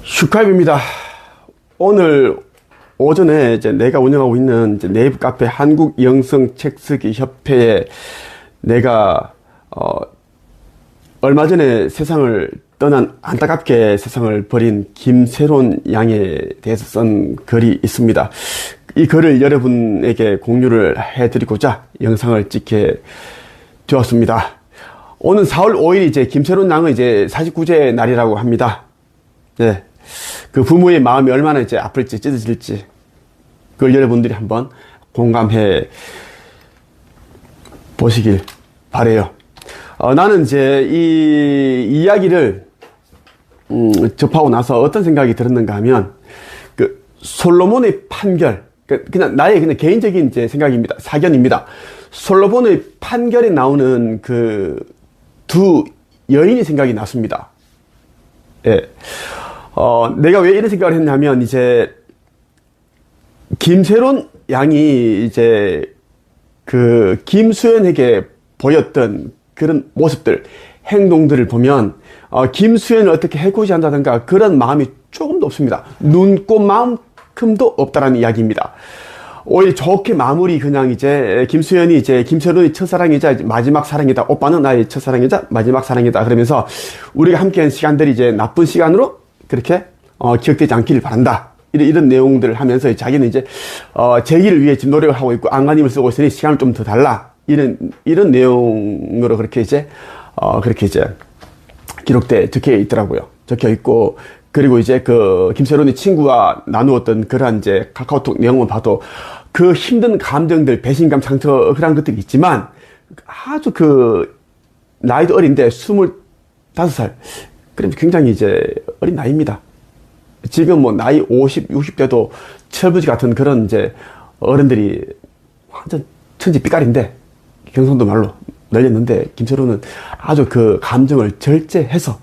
슈카입입니다. 오늘 오전에 이제 내가 운영하고 있는 이제 네이버 카페 한국영성책쓰기협회에 내가 얼마 전에 세상을 떠난, 안타깝게 세상을 버린 김세론 양에 대해서 쓴 글이 있습니다. 이 글을 여러분에게 공유를 해드리고자 영상을 찍게 되었습니다. 오늘 4월 5일 이제 김세론 양의 이제 49제 날이라고 합니다. 네. 그 부모의 마음이 얼마나 이제 아플지 찢어질지 그걸 여러분들이 한번 공감해 보시길 바래요. 나는 이제 이 이야기를 접하고 나서 어떤 생각이 들었는가 하면 그 솔로몬의 판결, 그냥 나의 그냥 개인적인 이제 생각입니다. 사견입니다. 솔로몬의 판결에 나오는 그 두 여인이 생각이 났습니다. 예. 내가 왜 이런 생각을 했냐면, 이제, 김세론 양이 이제, 그, 김수현에게 보였던 그런 모습들, 행동들을 보면, 김수현을 어떻게 해코지 한다든가 그런 마음이 조금도 없습니다. 눈꽃만큼도 없다라는 이야기입니다. 오히려 좋게 마무리 그냥 이제, 김수현이 이제, 김세론의 첫사랑이자 마지막 사랑이다. 오빠는 나의 첫사랑이자 마지막 사랑이다. 그러면서 우리가 함께한 시간들이 이제 나쁜 시간으로 그렇게 기억되지 않기를 바란다. 이런 내용들을 하면서 자기는 이제 재기를 위해 지금 노력을 하고 있고 안간힘을 쓰고 있으니 시간을 좀 더 달라. 이런 내용으로 그렇게 이제 기록돼 적혀 있더라고요. 적혀 있고, 그리고 이제 그 김세론의 친구와 나누었던 그러한 이제 카카오톡 내용을 봐도 그 힘든 감정들, 배신감, 상처 그런 것들이 있지만 아주 그 나이도 어린데 25살. 그럼 굉장히 이제 어린 나이입니다. 지금 뭐 나이 50, 60대도 철부지 같은 그런 이제 어른들이 완전 천지 삐까리인데 경상도 말로 널렸는데 김세론은 아주 그 감정을 절제해서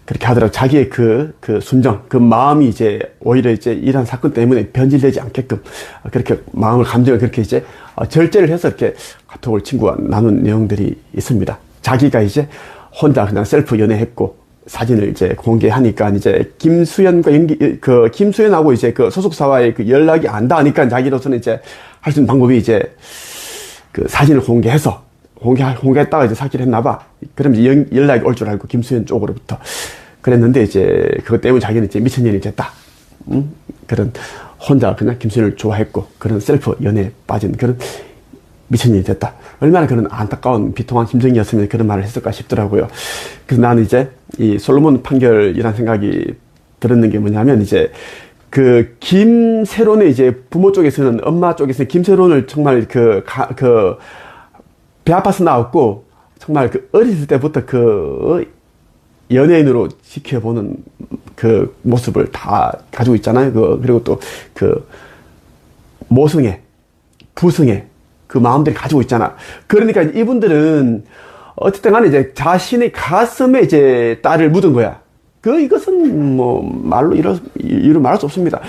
그렇게 하더라고요. 자기의 그 순정, 그 마음이 이제 오히려 이제 이러한 사건 때문에 변질되지 않게끔 그렇게 마음을, 감정을 그렇게 이제 절제를 해서 이렇게 카톡을 친구와 나눈 내용들이 있습니다. 자기가 이제 혼자 그냥 셀프 연애했고 사진을 이제 공개하니까 이제 김수현과 김수현하고 이제 그 소속사와의 그 연락이 안 닿으니까 자기로서는 이제 할 수 있는 방법이 이제 그 사진을 공개했다가 이제 사기를 했나봐. 그럼 이제 연락이 올 줄 알고 김수현 쪽으로부터 그랬는데 이제 그것 때문에 자기는 이제 미친년이 됐다. 그런 혼자 그냥 김수현을 좋아했고 그런 셀프 연애에 빠진 그런 미친년이 됐다. 얼마나 그런 안타까운 비통한 심정이었으면 그런 말을 했을까 싶더라고요. 그래서 나는 이제 이 솔로몬 판결이라는 생각이 들었는 게 뭐냐면, 이제 그 김세론의 이제 부모 쪽에서는, 엄마 쪽에서는 김세론을 정말 배 아파서 나왔고 정말 그 어렸을 때부터 그 연예인으로 지켜보는 그 모습을 다 가지고 있잖아요. 그리고 또 그 모성애, 부성애 그 마음들이 가지고 있잖아. 그러니까 이분들은 어쨌든 간에 이제 자신의 가슴에 이제 딸을 묻은 거야. 이것은 뭐 말로 이루 말할 수 없습니다.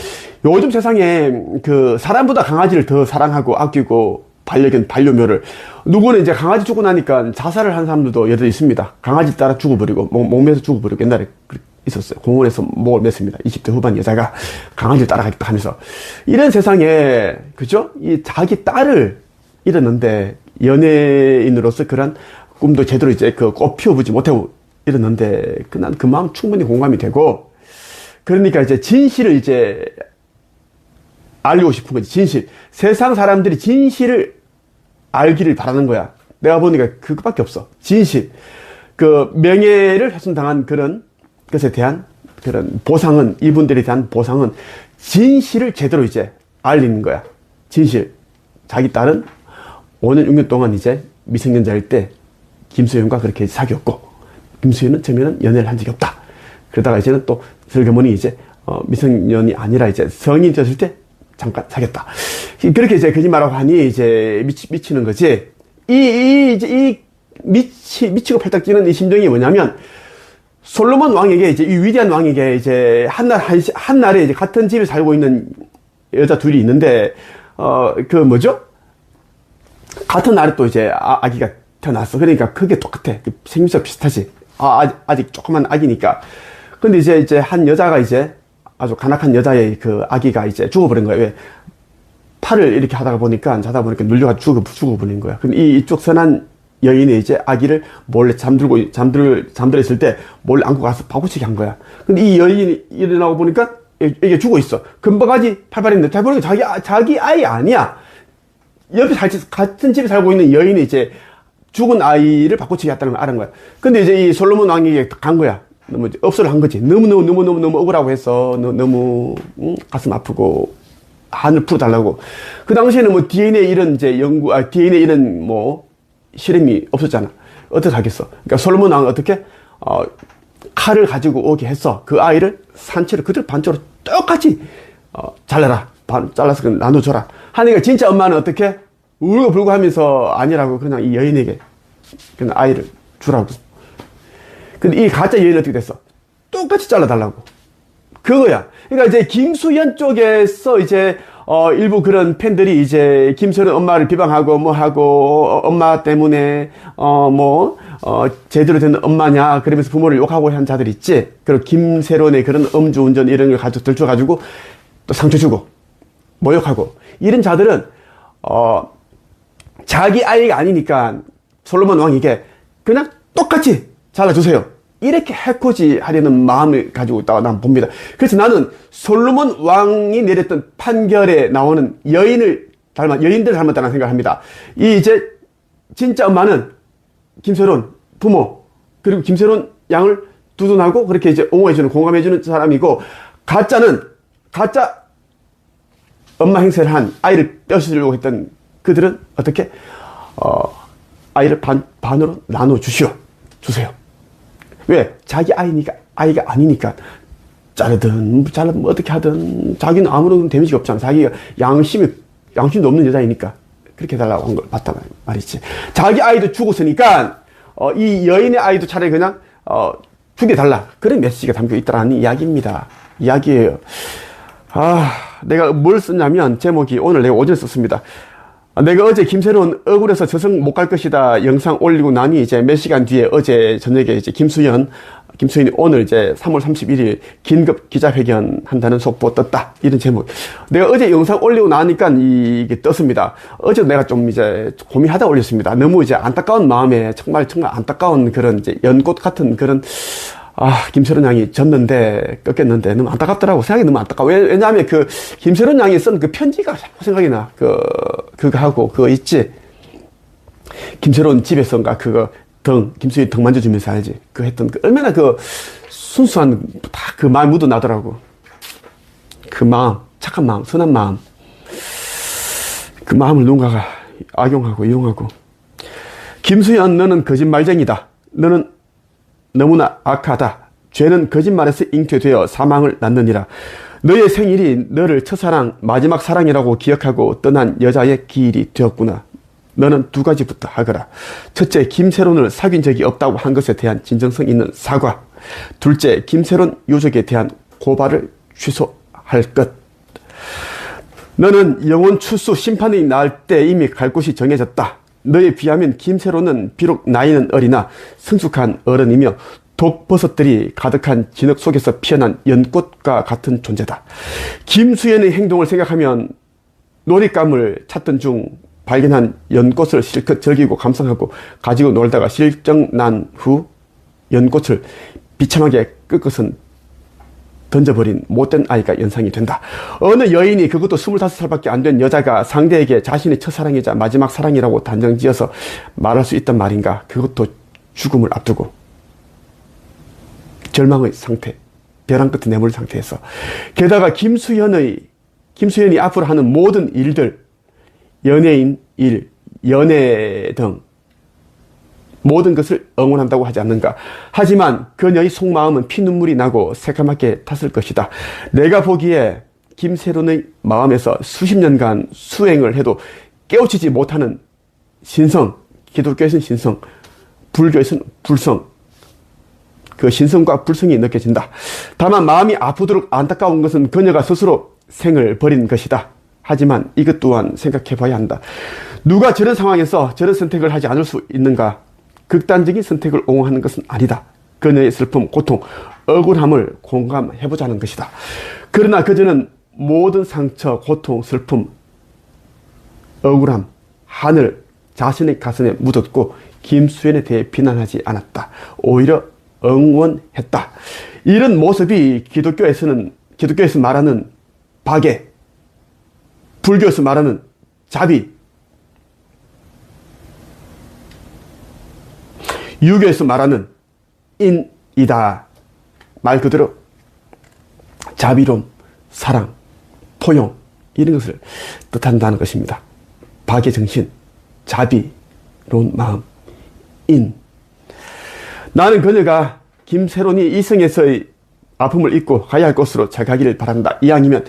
요즘 세상에 그 사람보다 강아지를 더 사랑하고 아끼고 반려묘를, 누구는 이제 강아지 죽고 나니까 자살을 한 사람들도 여러 있습니다. 강아지 따라 죽어버리고 목매서 죽어버리고 옛날에 있었어요. 공원에서 목을 맸습니다. 20대 후반 여자가 강아지를 따라가겠다 하면서. 이런 세상에 그죠? 이 자기 딸을 잃었는데 연예인으로서 그런 꿈도 제대로 이제 꽃 피워보지 못하고 잃었는데 난 그 마음 충분히 공감이 되고, 그러니까 이제 진실을 이제 알리고 싶은 거지. 진실. 세상 사람들이 진실을 알기를 바라는 거야. 내가 보니까 그것밖에 없어. 진실. 그 명예를 훼손당한 그런 것에 대한 그런 보상은, 이분들에 대한 보상은 진실을 제대로 이제 알리는 거야. 진실. 자기 딸은 5년, 6년 동안 이제 미성년자일 때 김수현과 그렇게 사귀었고, 김수현은 처음에는 연애를 한 적이 없다. 그러다가 이제는 또 슬그머니 이제 미성년이 아니라 이제 성인이 되었을 때 잠깐 사귀었다. 그렇게 이제 거짓말하고 하니 이제 미치는 거지. 미치고 팔딱 뛰는 이 심정이 뭐냐면, 솔로몬 왕에게 이제 이 위대한 왕에게 이제 한날에 이제 같은 집에 살고 있는 여자 둘이 있는데, 같은 날에 또 이제 아기가 태어났어. 그러니까 그게 똑같아. 생김새가 비슷하지. 아직 조그만 아기니까. 근데 이제 한 여자가 이제 아주 간악한 여자의 그 아기가 이제 죽어버린 거예요. 왜? 팔을 이렇게 하다가 보니까, 자다 보니까 눌려가지고 죽어버린 거야. 근데 이쪽 선한 여인이 이제 아기를 몰래 잠들어 있을 때 몰래 안고 가서 바구치기 한 거야. 근데 이 여인이 일어나고 보니까 이게 죽어 있어. 금바가지 팔팔인데, 잘 보니까 자기 아이 아니야. 옆에 같은 집에 살고 있는 여인이 이제 죽은 아이를 바꾸치기 했다는 걸 알은 거야. 근데 이제 이 솔로몬 왕에게 간 거야. 너무 업소를 한 거지. 너무 억울하고 해서 너무 가슴 아프고 한을 풀어달라고. 그 당시에는 뭐 DNA 이런 이제 DNA 이런 뭐 실험이 없었잖아. 어떻게 하겠어? 그러니까 솔로몬 왕은 어떻게 칼을 가지고 오게 했어. 그 아이를 산채로 그대로 반쪽으로 똑같이 잘라라. 잘라서 나눠줘라. 하니까 진짜 엄마는 어떻게 울고 불고 하면서 아니라고 그냥 이 여인에게 그냥 아이를 주라고. 근데 이 가짜 여인은 어떻게 됐어? 똑같이 잘라달라고. 그거야. 그러니까 이제 김수현 쪽에서 이제 일부 그런 팬들이 이제 김수현 엄마를 비방하고 뭐 하고 엄마 때문에 제대로 된 엄마냐 그러면서 부모를 욕하고 한 자들 있지. 그리고 김세론의 그런 음주운전 이런 걸 가지고 들춰가지고 또 상처 주고 모욕하고 이런 자들은 자기 아이가 아니니까 솔로몬 왕에게 그냥 똑같이 잘라주세요. 이렇게 해코지 하려는 마음을 가지고 있다고 난 봅니다. 그래서 나는 솔로몬 왕이 내렸던 판결에 나오는 여인들 닮았다는 생각을 합니다. 이 이제 진짜 엄마는 김세론 부모 그리고 김세론 양을 두둔하고 그렇게 이제 옹호해주는 공감해주는 사람이고 가짜 엄마 행세를 한 아이를 뺏으려고 했던 그들은 어떻게 아이를 반으로 나눠 주세요. 왜? 자기 아이가 아니니까 자르든 어떻게 하든 자기는 아무런 데미지가 없잖아. 자기가 양심도 없는 여자이니까 그렇게 해달라고 한 걸 봤단 말이지. 자기 아이도 죽었으니까 이 여인의 아이도 차라리 그냥 죽여달라. 그런 메시지가 담겨 있다라는 이야기예요. 내가 뭘 썼냐면 제목이 오늘 내가 오전에 썼습니다. 내가 어제 김세론 억울해서 저승 못 갈 것이다 영상 올리고 나니 이제 몇 시간 뒤에 어제 저녁에 이제 김수현이 오늘 이제 3월 31일 긴급 기자회견 한다는 속보 떴다. 이런 제목. 내가 어제 영상 올리고 나니까 이게 떴습니다. 어제 내가 좀 이제 고민하다 올렸습니다. 너무 이제 안타까운 마음에 정말 안타까운 그런 이제 연꽃 같은 그런 김세론 양이 꺾였는데 너무 안타깝더라고. 생각이 너무 안타까워. 왜냐하면 그 김세론 양이 쓴 그 편지가 자꾸 생각이 나. 그거 하고 그거 있지. 김세론 집에서인가 김수현이 등 만져주면서 알지. 그 했던 얼마나 그 순수한 다 그 마음이 묻어나더라고. 그 마음, 착한 마음, 선한 마음. 그 마음을 누군가가 악용하고 이용하고. 김수현 너는 거짓말쟁이다. 너는 너무나 악하다. 죄는 거짓말에서 잉태되어 사망을 낳느니라. 너의 생일이 너를 첫사랑, 마지막 사랑이라고 기억하고 떠난 여자의 기일이 되었구나. 너는 두 가지부터 하거라. 첫째, 김세론을 사귄 적이 없다고 한 것에 대한 진정성 있는 사과. 둘째, 김세론 유족에 대한 고발을 취소할 것. 너는 영혼 추수 심판이 날 때 이미 갈 곳이 정해졌다. 너에 비하면 김세론은 비록 나이는 어리나 성숙한 어른이며 독버섯들이 가득한 진흙 속에서 피어난 연꽃과 같은 존재다. 김수현의 행동을 생각하면 놀잇감을 찾던 중 발견한 연꽃을 실컷 즐기고 감상하고 가지고 놀다가 실정난 후 연꽃을 비참하게 꺾어선 던져버린 못된 아이가 연상이 된다. 어느 여인이 그것도 25살밖에 안 된 여자가 상대에게 자신의 첫사랑이자 마지막 사랑이라고 단정지어서 말할 수 있단 말인가. 그것도 죽음을 앞두고 절망의 상태, 벼랑 끝에 내몰린 상태에서. 게다가 김수현이 앞으로 하는 모든 일들, 연예인 일, 연애 등 모든 것을 응원한다고 하지 않는가. 하지만 그녀의 속마음은 피눈물이 나고 새까맣게 탔을 것이다. 내가 보기에 김세론의 마음에서 수십 년간 수행을 해도 깨우치지 못하는 신성, 기독교에서는 신성, 불교에서는 불성, 그 신성과 불성이 느껴진다. 다만 마음이 아프도록 안타까운 것은 그녀가 스스로 생을 버린 것이다. 하지만 이것 또한 생각해 봐야 한다. 누가 저런 상황에서 저런 선택을 하지 않을 수 있는가? 극단적인 선택을 옹호하는 것은 아니다. 그녀의 슬픔, 고통, 억울함을 공감해보자는 것이다. 그러나 그저는 모든 상처, 고통, 슬픔, 억울함, 한을 자신의 가슴에 묻었고 김수현에 대해 비난하지 않았다. 오히려 응원했다. 이런 모습이 기독교에서 말하는 박애, 불교에서 말하는 자비, 유교에서 말하는 인이다. 말 그대로 자비로움, 사랑, 포용 이런 것을 뜻한다는 것입니다. 박의 정신, 자비로운 마음, 인. 나는 그녀가 김세론이 이성에서의 아픔을 잊고 가야 할 곳으로 잘 가기를 바란다. 이왕이면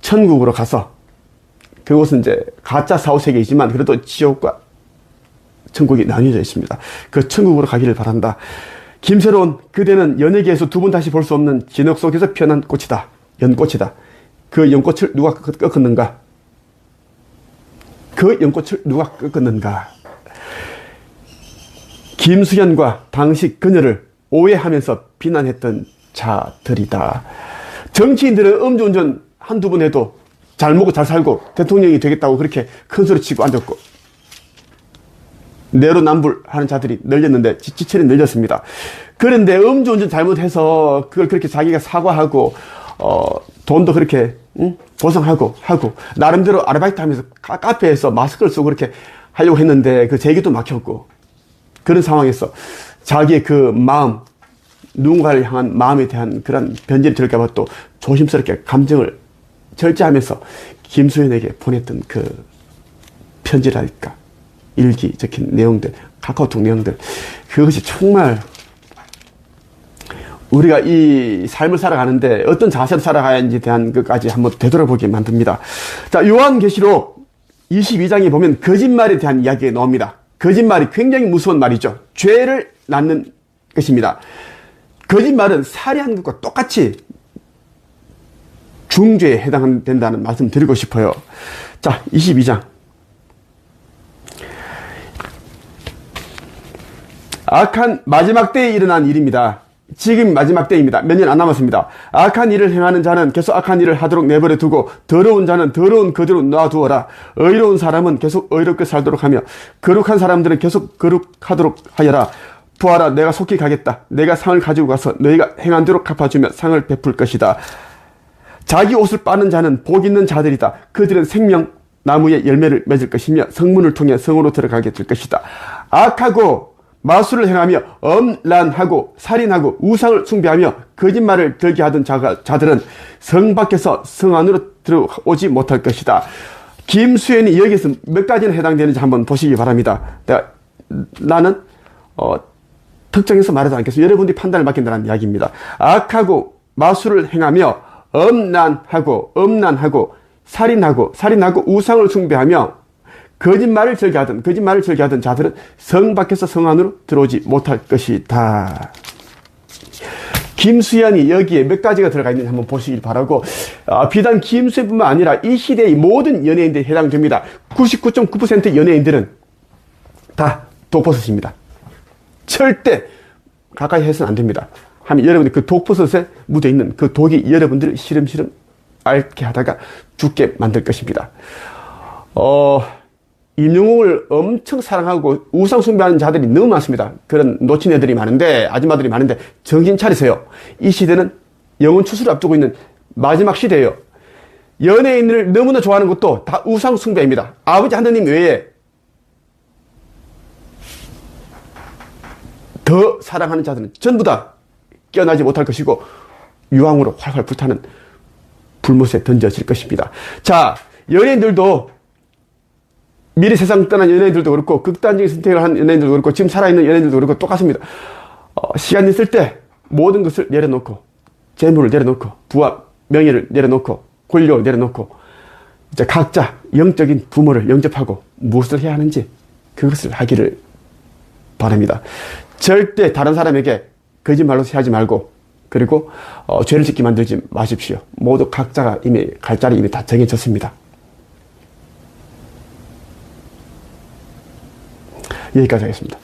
천국으로 가서, 그곳은 이제 가짜 사후세계이지만 그래도 지옥과 천국이 나뉘어져 있습니다. 그 천국으로 가기를 바란다. 김세론, 그대는 연예계에서 두 번 다시 볼 수 없는 진흙 속에서 피어난 꽃이다. 연꽃이다. 그 연꽃을 누가 꺾었는가? 그 연꽃을 누가 꺾었는가? 김수현과 당시 그녀를 오해하면서 비난했던 자들이다. 정치인들은 음주운전 한두 번 해도 잘 먹고 잘 살고 대통령이 되겠다고 그렇게 큰 소리 치고 앉았고, 내로남불하는 자들이 늘렸는데 지철이 늘렸습니다. 그런데 음주운전 잘못해서 그걸 그렇게 자기가 사과하고 돈도 그렇게 보상하고 하고 나름대로 아르바이트 하면서 카페에서 마스크를 쓰고 그렇게 하려고 했는데 그 제기도 막혔고, 그런 상황에서 자기의 그 마음, 누군가를 향한 마음에 대한 그런 변질이 될까봐 또 조심스럽게 감정을 절제하면서 김수현에게 보냈던 그 편지랄까, 일기 적힌 내용들, 카카오톡 내용들, 그것이 정말 우리가 이 삶을 살아가는데 어떤 자세로 살아가야 하는지에 대한 것까지 한번 되돌아보게 만듭니다. 자, 요한계시록 22장에 보면 거짓말에 대한 이야기가 나옵니다. 거짓말이 굉장히 무서운 말이죠. 죄를 낳는 것입니다. 거짓말은 살해한 것과 똑같이 중죄에 해당된다는 말씀 드리고 싶어요. 자, 22장. 악한 마지막 때에 일어난 일입니다. 지금 마지막 때입니다. 몇 년 안 남았습니다. 악한 일을 행하는 자는 계속 악한 일을 하도록 내버려 두고 더러운 자는 더러운 그대로 놔두어라. 의로운 사람은 계속 의롭게 살도록 하며 거룩한 사람들은 계속 거룩하도록 하여라. 보아라, 내가 속히 가겠다. 내가 상을 가지고 가서 너희가 행한 대로 갚아주며 상을 베풀 것이다. 자기 옷을 빠는 자는 복 있는 자들이다. 그들은 생명 나무의 열매를 맺을 것이며 성문을 통해 성으로 들어가게 될 것이다. 악하고 마술을 행하며 엄란하고 살인하고 우상을 숭배하며 거짓말을 들게 하던 자들은 성 밖에서 성 안으로 들어오지 못할 것이다. 김수현이 여기서 몇 가지나 해당되는지 한번 보시기 바랍니다. 나는 특정해서 말하지 않겠습니다. 여러분들이 판단을 맡긴다는 이야기입니다. 악하고 마술을 행하며 엄란하고 살인하고 우상을 숭배하며 거짓말을 절게 하던 자들은 성 밖에서 성 안으로 들어오지 못할 것이다. 김수현이 여기에 몇 가지가 들어가 있는지 한번 보시길 바라고, 비단 김수현뿐만 아니라 이 시대의 모든 연예인들이 해당됩니다. 99.9% 연예인들은 다 독버섯입니다. 절대 가까이 해서는 안 됩니다. 하면 여러분들 그 독버섯에 묻어있는 그 독이 여러분들을 시름시름 앓게 하다가 죽게 만들 것입니다. 임영웅을 엄청 사랑하고 우상 숭배하는 자들이 너무 많습니다. 그런 놓친 애들이 많은데, 아줌마들이 많은데 정신 차리세요. 이 시대는 영혼 추수를 앞두고 있는 마지막 시대예요. 연예인을 너무나 좋아하는 것도 다 우상 숭배입니다. 아버지 하느님 외에 더 사랑하는 자들은 전부 다 깨어나지 못할 것이고 유황으로 활활 불타는 불못에 던져질 것입니다. 자, 연예인들도, 미래 세상 떠난 연예인들도 그렇고 극단적인 선택을 한 연예인들도 그렇고 지금 살아있는 연예인들도 그렇고 똑같습니다. 시간 있을 때 모든 것을 내려놓고, 재물을 내려놓고, 부와 명예를 내려놓고, 권력을 내려놓고 이제 각자 영적인 부모를 영접하고 무엇을 해야 하는지 그것을 하기를 바랍니다. 절대 다른 사람에게 거짓말로 하지 말고, 그리고 죄를 짓게 만들지 마십시오. 모두 각자가 이미 갈 자리 이미 다 정해졌습니다. 여기까지 하겠습니다.